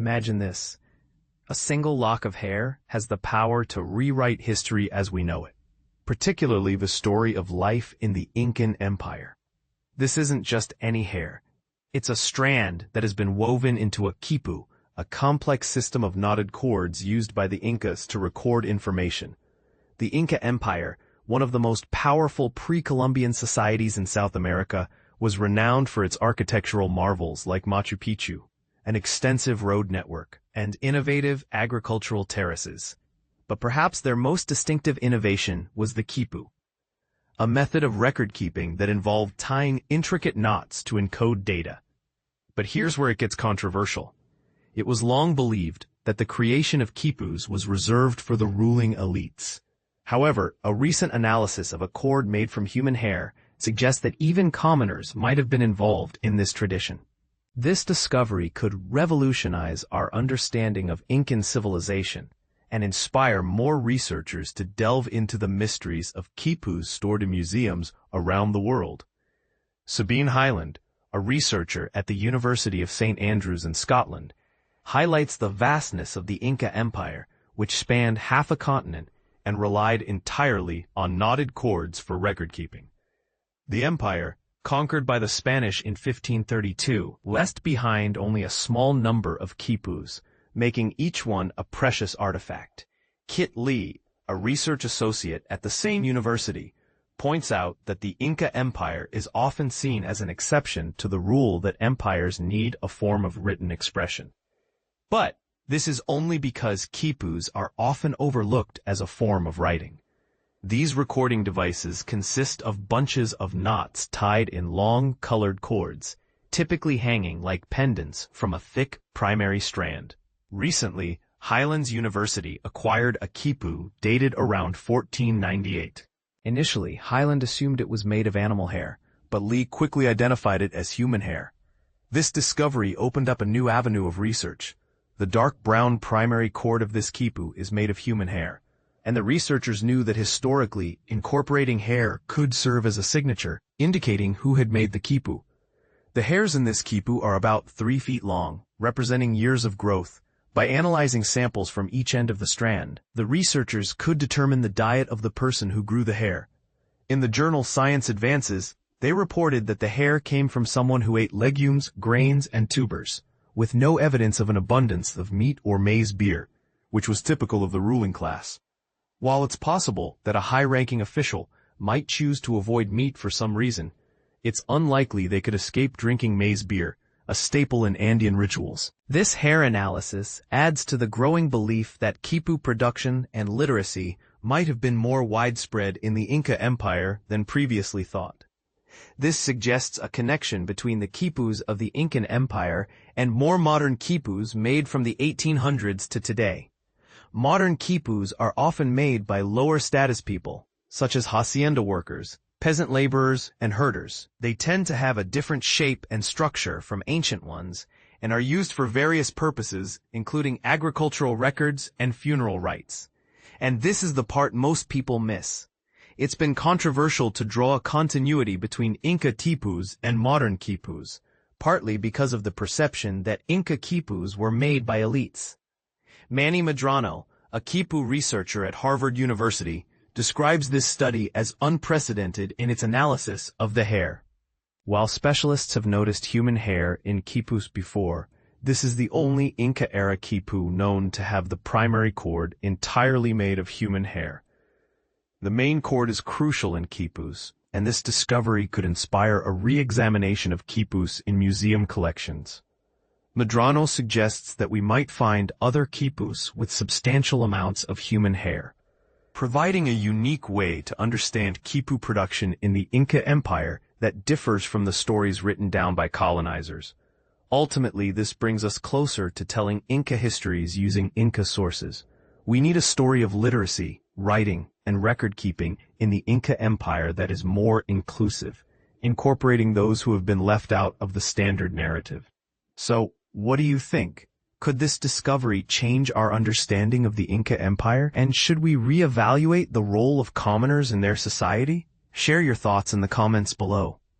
Imagine this. A single lock of hair has the power to rewrite history as we know it, particularly the story of life in the Incan Empire. This isn't just any hair. It's a strand that has been woven into a Khipu, a complex system of knotted cords used by the Incas to record information. The Inca Empire, one of the most powerful pre-Columbian societies in South America, was renowned for its architectural marvels like Machu Picchu, an extensive road network, and innovative agricultural terraces. But perhaps their most distinctive innovation was the Khipu, a method of record-keeping that involved tying intricate knots to encode data. But here's where it gets controversial. It was long believed that the creation of Khipus was reserved for the ruling elites. However, a recent analysis of a cord made from human hair suggests that even commoners might have been involved in this tradition. This discovery could revolutionize our understanding of Incan civilization and inspire more researchers to delve into the mysteries of Khipus stored in museums around the world. Sabine Hyland, a researcher at the University of St. Andrews in Scotland, highlights the vastness of the Inca Empire, which spanned half a continent and relied entirely on knotted cords for record-keeping. The empire, conquered by the Spanish in 1532, left behind only a small number of Khipus, making each one a precious artifact. Kit Lee, a research associate at the same university, points out that the Inca Empire is often seen as an exception to the rule that empires need a form of written expression. But this is only because Khipus are often overlooked as a form of writing. These recording devices consist of bunches of knots tied in long, colored cords, typically hanging like pendants from a thick primary strand. Recently, Highlands University acquired a Khipu dated around 1498. Initially, Hyland assumed it was made of animal hair, but Lee quickly identified it as human hair. This discovery opened up a new avenue of research. The dark brown primary cord of this Khipu is made of human hair, and the researchers knew that historically, incorporating hair could serve as a signature, indicating who had made the Khipu. The hairs in this Khipu are about 3 feet long, representing years of growth. By analyzing samples from each end of the strand, the researchers could determine the diet of the person who grew the hair. In the journal Science Advances, they reported that the hair came from someone who ate legumes, grains, and tubers, with no evidence of an abundance of meat or maize beer, which was typical of the ruling class. While it's possible that a high-ranking official might choose to avoid meat for some reason, it's unlikely they could escape drinking maize beer, a staple in Andean rituals. This hair analysis adds to the growing belief that Khipu production and literacy might have been more widespread in the Inca Empire than previously thought. This suggests a connection between the Khipus of the Incan Empire and more modern Khipus made from the 1800s to today. Modern Khipus are often made by lower-status people, such as hacienda workers, peasant laborers, and herders. They tend to have a different shape and structure from ancient ones and are used for various purposes, including agricultural records and funeral rites. And this is the part most people miss. It's been controversial to draw a continuity between Inca Khipus and modern Khipus, partly because of the perception that Inca Khipus were made by elites. Manny Medrano, a Khipu researcher at Harvard University, describes this study as unprecedented in its analysis of the hair. While specialists have noticed human hair in Khipus before, this is the only Inca-era Khipu known to have the primary cord entirely made of human hair. The main cord is crucial in Khipus, and this discovery could inspire a re-examination of Khipus in museum collections. Medrano suggests that we might find other Khipus with substantial amounts of human hair, providing a unique way to understand Khipu production in the Inca Empire that differs from the stories written down by colonizers. Ultimately, this brings us closer to telling Inca histories using Inca sources. We need a story of literacy, writing, and record-keeping in the Inca Empire that is more inclusive, incorporating those who have been left out of the standard narrative. So, what do you think? Could this discovery change our understanding of the Inca Empire? And should we reevaluate the role of commoners in their society? Share your thoughts in the comments below.